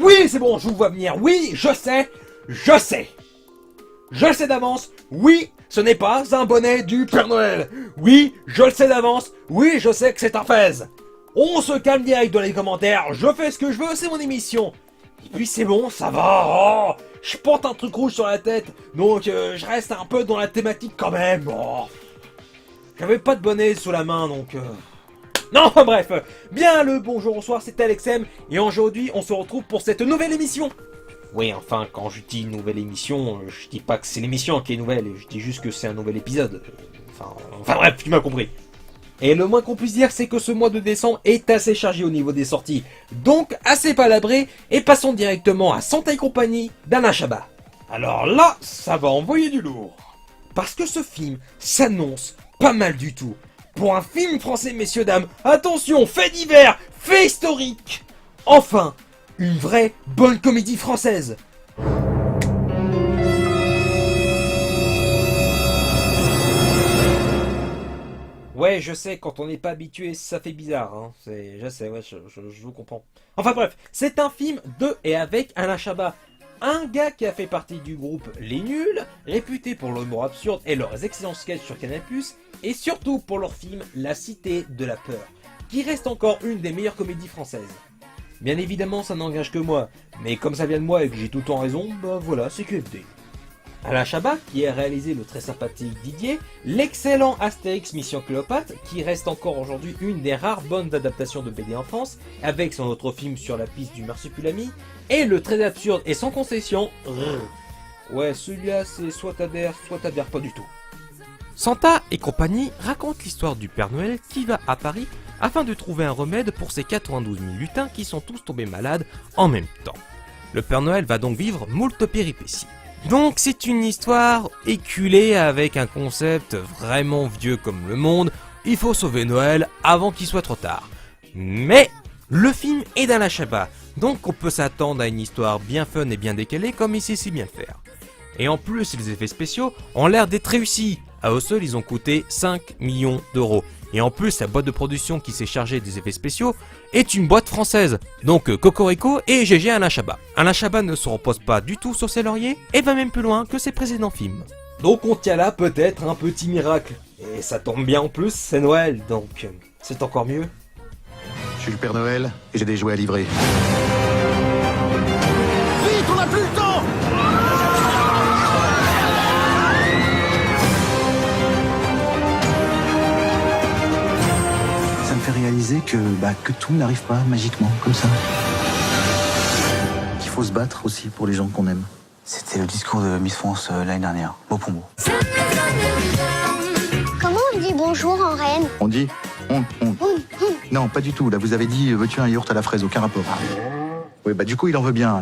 Oui, c'est bon, je vous vois venir. Oui, je sais. Je le sais d'avance. Oui, ce n'est pas un bonnet du Père Noël. Oui, je le sais d'avance. Oui, je sais que c'est un fez. On se calme direct dans les commentaires. Je fais ce que je veux, c'est mon émission. Et puis c'est bon, ça va. Oh, je porte un truc rouge sur la tête. Donc je reste un peu dans la thématique quand même. Oh. J'avais pas de bonnet sous la main, donc... Non, enfin bref. Bien le bonjour, bonsoir, c'est Alexem. Et aujourd'hui, on se retrouve pour cette nouvelle émission. Oui, enfin, quand je dis nouvelle émission, je dis pas que c'est l'émission qui est nouvelle, je dis juste que c'est un nouvel épisode. Enfin bref, tu m'as compris. Et le moins qu'on puisse dire, c'est que ce mois de décembre est assez chargé au niveau des sorties. Donc, assez palabré, et passons directement à Santa et compagnie d'Alain Chabat. Alors là, ça va envoyer du lourd. Parce que ce film s'annonce pas mal du tout. Pour un film français, messieurs, dames, attention, fait divers, fait historique. Enfin, une vraie bonne comédie française. Ouais, je sais, quand on n'est pas habitué, ça fait bizarre, hein. Je sais, ouais, je vous comprends. Enfin bref, c'est un film de et avec Alain Chabat. Un gars qui a fait partie du groupe Les Nuls, réputé pour l'humour absurde et leurs excellents sketchs sur Canal+, et surtout pour leur film La Cité de la Peur, qui reste encore une des meilleures comédies françaises. Bien évidemment, ça n'engage que moi, mais comme ça vient de moi et que j'ai tout le temps raison, bah voilà, c'est QFD. Alain Chabat, qui a réalisé le très sympathique Didier, l'excellent Astérix Mission Cléopâtre, qui reste encore aujourd'hui une des rares bonnes adaptations de BD en France, avec son autre film sur la piste du Marsupilami, et le très absurde et sans concession, ouais, celui-là c'est soit t'adhères pas du tout. Santa et compagnie raconte l'histoire du Père Noël qui va à Paris afin de trouver un remède pour ces 92 000 lutins qui sont tous tombés malades en même temps. Le Père Noël va donc vivre moult péripéties. Donc c'est une histoire éculée avec un concept vraiment vieux comme le monde, il faut sauver Noël avant qu'il soit trop tard. Mais le film est d'Alain Chabat, donc on peut s'attendre à une histoire bien fun et bien décalée comme il sait si bien le faire. Et en plus les effets spéciaux ont l'air d'être réussis, à eux seuls ils ont coûté 5 millions d'euros. Et en plus, la boîte de production qui s'est chargée des effets spéciaux est une boîte française. Donc Cocorico et GG Alain Chabat. Alain Chabat ne se repose pas du tout sur ses lauriers et va même plus loin que ses précédents films. Donc on tient là peut-être un petit miracle. Et ça tombe bien en plus, c'est Noël, donc c'est encore mieux. Je suis le Père Noël et j'ai des jouets à livrer. Vite, on n'a plus le temps! Ça me fait réaliser que tout n'arrive pas magiquement, comme ça. Qu'il faut se battre aussi pour les gens qu'on aime. C'était le discours de Miss France l'année dernière, mot pour mot. Comment on dit bonjour en reine? On dit on. Non, pas du tout. Là, vous avez dit veux-tu un yaourt à la fraise, aucun rapport. Oui, du coup, il en veut bien.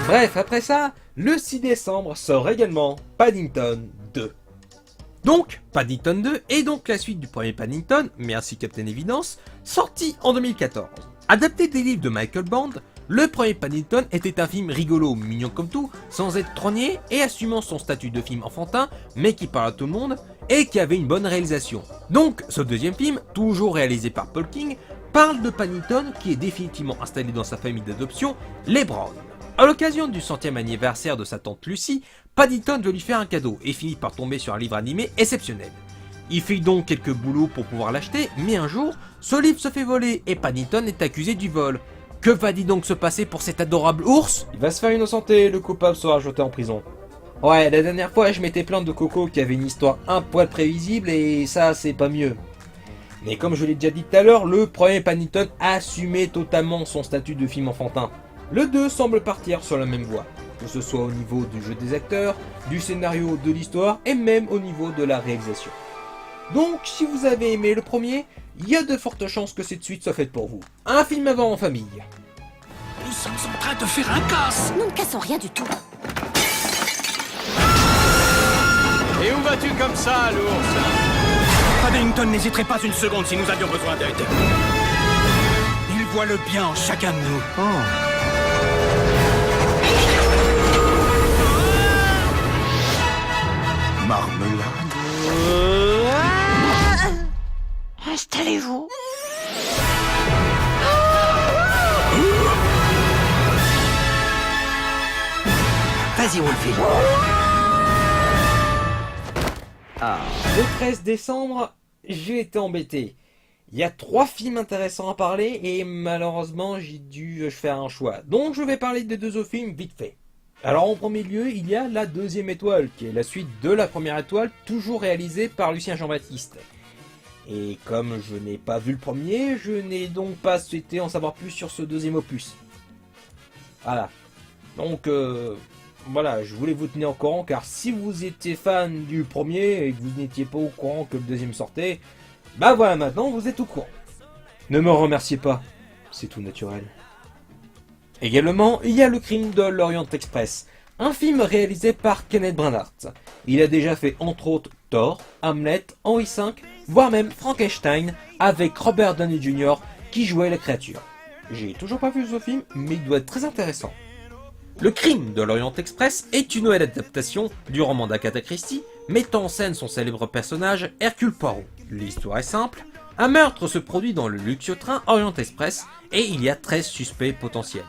Bref, après ça, le 6 décembre sort également Paddington 2. Donc, Paddington 2 est donc la suite du premier Paddington, merci Captain Évidence, sorti en 2014. Adapté des livres de Michael Bond, le premier Paddington était un film rigolo, mignon comme tout, sans être trogné et assumant son statut de film enfantin, mais qui parle à tout le monde, et qui avait une bonne réalisation. Donc, ce deuxième film, toujours réalisé par Paul King, parle de Paddington qui est définitivement installé dans sa famille d'adoption, les Brown. À l'occasion du 100e anniversaire de sa tante Lucie, Paddington veut lui faire un cadeau et finit par tomber sur un livre animé exceptionnel. Il fait donc quelques boulots pour pouvoir l'acheter, mais un jour, ce livre se fait voler et Paddington est accusé du vol. Que va-t-il donc se passer pour cet adorable ours? Il va se faire innocenter, le coupable sera jeté en prison. Ouais, la dernière fois je m'étais plaint de Coco qui avait une histoire un poil prévisible et ça c'est pas mieux. Mais comme je l'ai déjà dit tout à l'heure, le premier Paddington assumait totalement son statut de film enfantin. Le 2 semble partir sur la même voie, que ce soit au niveau du jeu des acteurs, du scénario, de l'histoire et même au niveau de la réalisation. Donc si vous avez aimé le premier, il y a de fortes chances que cette suite soit faite pour vous. Un film à voir en famille. Nous sommes en train de faire un casse! Nous ne cassons rien du tout. Et où vas-tu comme ça, l'ours? Paddington n'hésiterait pas une seconde si nous avions besoin d'aide. Il voit le bien en chacun de nous. Marmelade. Installez-vous. Vas-y, Wolfie. Le 13 décembre, j'ai été embêté. Il y a 3 films intéressants à parler et malheureusement j'ai dû faire un choix. Donc je vais parler des 2 autres films vite fait. Alors en premier lieu, il y a La Deuxième Étoile, qui est la suite de La Première Étoile, toujours réalisée par Lucien Jean-Baptiste. Et comme je n'ai pas vu le premier, je n'ai donc pas souhaité en savoir plus sur ce deuxième opus. Voilà. Donc voilà, je voulais vous tenir au courant, car si vous étiez fan du premier et que vous n'étiez pas au courant que le deuxième sortait, bah voilà, maintenant vous êtes au courant. Ne me remerciez pas, c'est tout naturel. Également, il y a Le Crime de l'Orient Express, un film réalisé par Kenneth Branagh. Il a déjà fait entre autres Thor, Hamlet, Henri V, voire même Frankenstein, avec Robert Downey Jr. qui jouait la créature. J'ai toujours pas vu ce film, mais il doit être très intéressant. Le Crime de l'Orient Express est une nouvelle adaptation du roman d'Agatha Christie, mettant en scène son célèbre personnage Hercule Poirot. L'histoire est simple, un meurtre se produit dans le luxueux train Orient Express et il y a 13 suspects potentiels.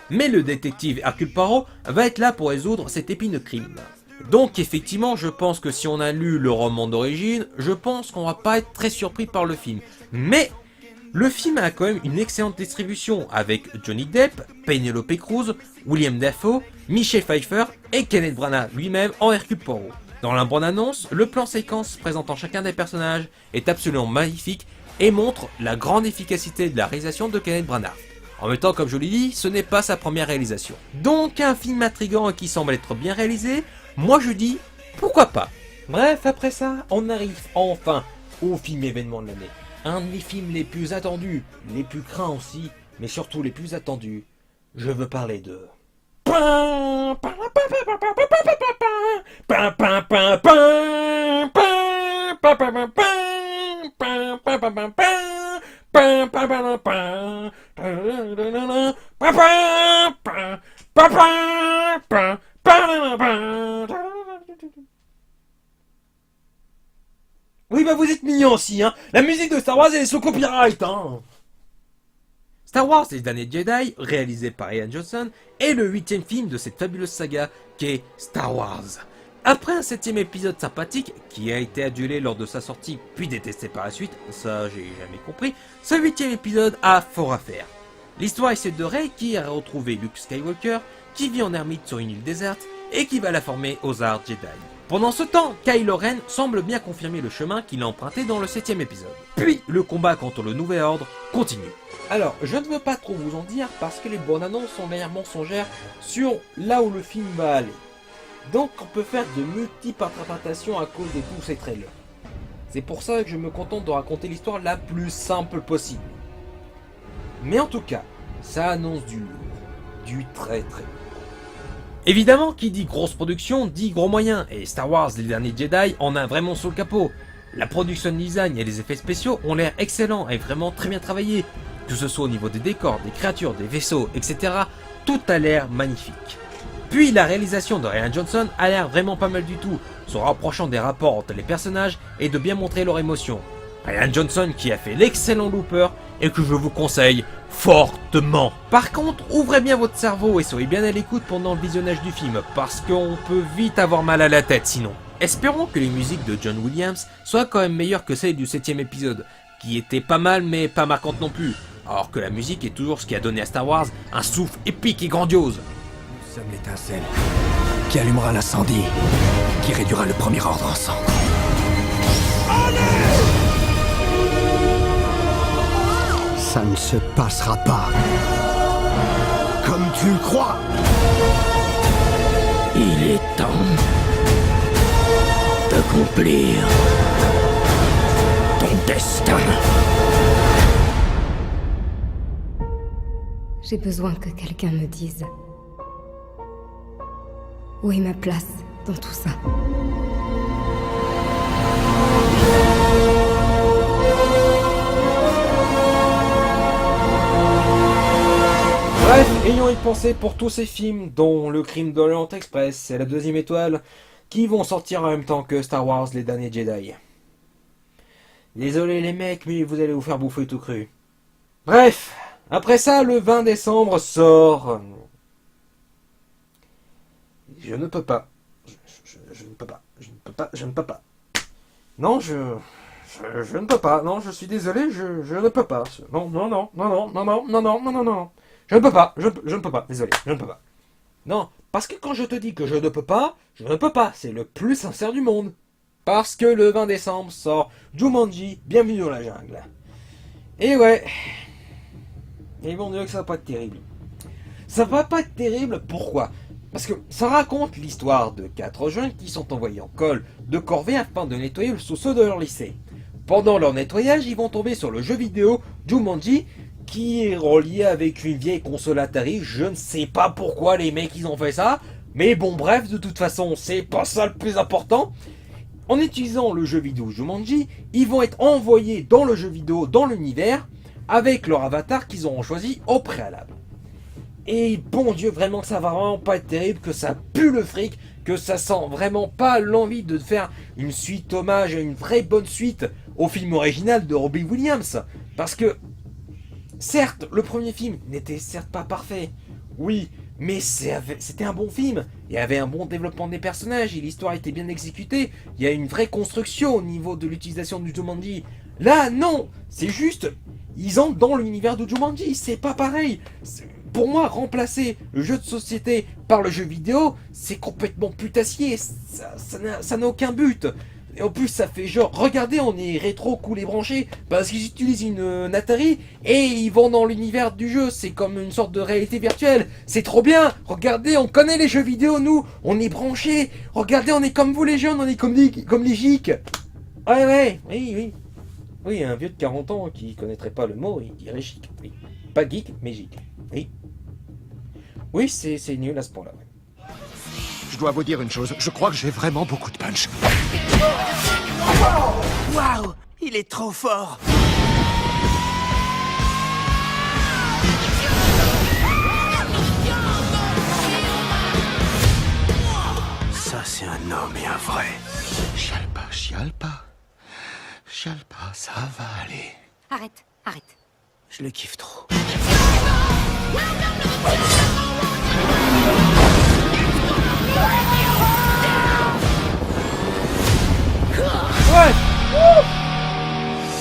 Mais le détective Hercule Poirot va être là pour résoudre cet épineux crime. Donc effectivement, je pense que si on a lu le roman d'origine, je pense qu'on va pas être très surpris par le film. Mais le film a quand même une excellente distribution avec Johnny Depp, Penelope Cruz, William Dafoe, Michelle Pfeiffer et Kenneth Branagh lui-même en Hercule Poirot. Dans la bande-annonce, le plan séquence présentant chacun des personnages est absolument magnifique et montre la grande efficacité de la réalisation de Kenneth Branagh. En même temps, comme je l'ai dit, ce n'est pas sa première réalisation. Donc un film intriguant et qui semble être bien réalisé, moi je dis pourquoi pas. Bref, après ça, on arrive enfin au film événement de l'année. Un des films les plus attendus, les plus craints aussi, mais surtout les plus attendus. Je veux parler de... Oui, bah vous êtes mignons aussi, hein. La musique de Star Wars, elle est sous copyright, hein. Star Wars, les derniers Jedi, réalisé par Rian Johnson, est le 8e film de cette fabuleuse saga qu'est Star Wars. Après un 7e épisode sympathique, qui a été adulé lors de sa sortie, puis détesté par la suite, ça j'ai jamais compris, ce 8e épisode a fort à faire. L'histoire est celle de Rey qui a retrouvé Luke Skywalker, qui vit en ermite sur une île déserte, et qui va la former aux arts Jedi. Pendant ce temps, Kylo Ren semble bien confirmer le chemin qu'il a emprunté dans le 7e épisode. Puis, le combat contre le Nouvel Ordre continue. Alors, je ne veux pas trop vous en dire parce que les bonnes annonces sont légèrement mensongères sur là où le film va aller. Donc on peut faire de multiples interprétations à cause de tous ces trailers. C'est pour ça que je me contente de raconter l'histoire la plus simple possible. Mais en tout cas, ça annonce du lourd. Du très très lourd. Évidemment, qui dit grosse production, dit gros moyens, et Star Wars les derniers Jedi en a vraiment sous le capot. La production design et les effets spéciaux ont l'air excellents et vraiment très bien travaillés. Que ce soit au niveau des décors, des créatures, des vaisseaux, etc. Tout a l'air magnifique. Puis la réalisation de Rian Johnson a l'air vraiment pas mal du tout, se rapprochant des rapports entre les personnages et de bien montrer leurs émotions. Rian Johnson qui a fait l'excellent Looper et que je vous conseille fortement. Par contre, ouvrez bien votre cerveau et soyez bien à l'écoute pendant le visionnage du film, parce qu'on peut vite avoir mal à la tête sinon. Espérons que les musiques de John Williams soient quand même meilleures que celles du 7e épisode, qui étaient pas mal mais pas marquantes non plus, alors que la musique est toujours ce qui a donné à Star Wars un souffle épique et grandiose. Nous sommes l'étincelle qui allumera l'incendie, qui réduira le premier ordre en cendres. Ça ne se passera pas comme tu le crois. Il est temps d'accomplir ton destin. J'ai besoin que quelqu'un me dise où est ma place dans tout ça. Bref, ayant y pensé pour tous ces films, dont Le Crime de l'Orient Express et La Deuxième Étoile, qui vont sortir en même temps que Star Wars les derniers Jedi. Désolé les mecs, mais vous allez vous faire bouffer tout cru. Bref, après ça, le 20 décembre sort... Je ne peux pas. Je ne peux pas. Je ne peux pas. Je ne peux pas. Non, je ne peux pas. Non, je suis désolé, je ne peux pas. Non, non, non, non, non, non, non, non, non, non, non, non. Je ne peux pas. Je ne peux pas. Désolé, je ne peux pas. Non, parce que quand je te dis que je ne peux pas, je ne peux pas. C'est le plus sincère du monde. Parce que le 20 décembre sort Jumanji, Bienvenue dans la jungle. Et ouais. Et bon Dieu que ça va pas être terrible. Ça va pas être terrible, pourquoi? Parce que ça raconte l'histoire de 4 jeunes qui sont envoyés en col de corvée afin de nettoyer le sous-sol de leur lycée. Pendant leur nettoyage, ils vont tomber sur le jeu vidéo Jumanji qui est relié avec une vieille console Atari. Je ne sais pas pourquoi les mecs ils ont fait ça, mais bon bref, de toute façon, c'est pas ça le plus important. En utilisant le jeu vidéo Jumanji, ils vont être envoyés dans le jeu vidéo, dans l'univers, avec leur avatar qu'ils auront choisi au préalable. Et bon Dieu, vraiment que ça va vraiment pas être terrible, que ça pue le fric, que ça sent vraiment pas l'envie de faire une suite hommage, une vraie bonne suite au film original de Robbie Williams. Parce que, certes, le premier film n'était certes pas parfait, oui, mais c'était un bon film. Il y avait un bon développement des personnages, et l'histoire était bien exécutée. Il y a une vraie construction au niveau de l'utilisation du Jumanji. Là, non, c'est juste, ils entrent dans l'univers de Jumanji, c'est pas pareil. Pour moi, remplacer le jeu de société par le jeu vidéo, c'est complètement putassier, ça n'a aucun but. Et en plus, ça fait genre, regardez, on est rétro coulé branché, parce qu'ils utilisent une Atari, et ils vont dans l'univers du jeu, c'est comme une sorte de réalité virtuelle. C'est trop bien, regardez, on connaît les jeux vidéo, nous, on est branchés. Regardez, on est comme vous les jeunes, on est comme les geeks. Ouais, oui, oui. Oui, un vieux de 40 ans qui connaîtrait pas le mot, il dirait geek, oui. Pas geek, mais geek, oui. Oui, c'est nul à ce point-là, ouais. Je dois vous dire une chose, je crois que j'ai vraiment beaucoup de punch. Waouh, il est trop fort. Ça, c'est un homme et un vrai. Chiale pas, chiale pas. Chiale pas, ça va aller. Arrête, arrête. Je le kiffe trop. Ouais.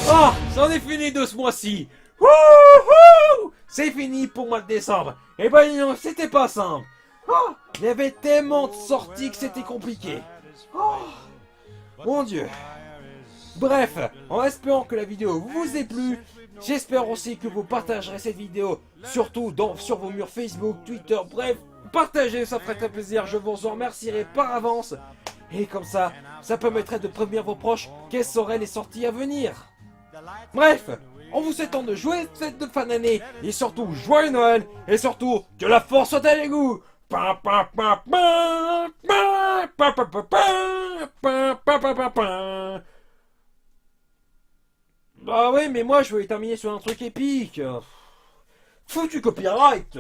Oh, c'en est fini de ce mois-ci. Wouhou, c'est fini pour le mois de décembre. Eh ben non, c'était pas simple. Oh, il y avait tellement de sorties que c'était compliqué. Oh, mon Dieu. Bref, en espérant que la vidéo vous ait plu, j'espère aussi que vous partagerez cette vidéo, surtout sur vos murs Facebook, Twitter, bref, partagez, ça ferait très plaisir, je vous en remercierai par avance. Et comme ça permettrait de prévenir vos proches quelles seraient les sorties à venir. Bref, en vous souhaitant de joyeuses fêtes de fin d'année, et surtout joyeux Noël, et surtout que la force soit avec vous. Bah ouais, mais moi je voulais terminer sur un truc épique. Foutu copyright.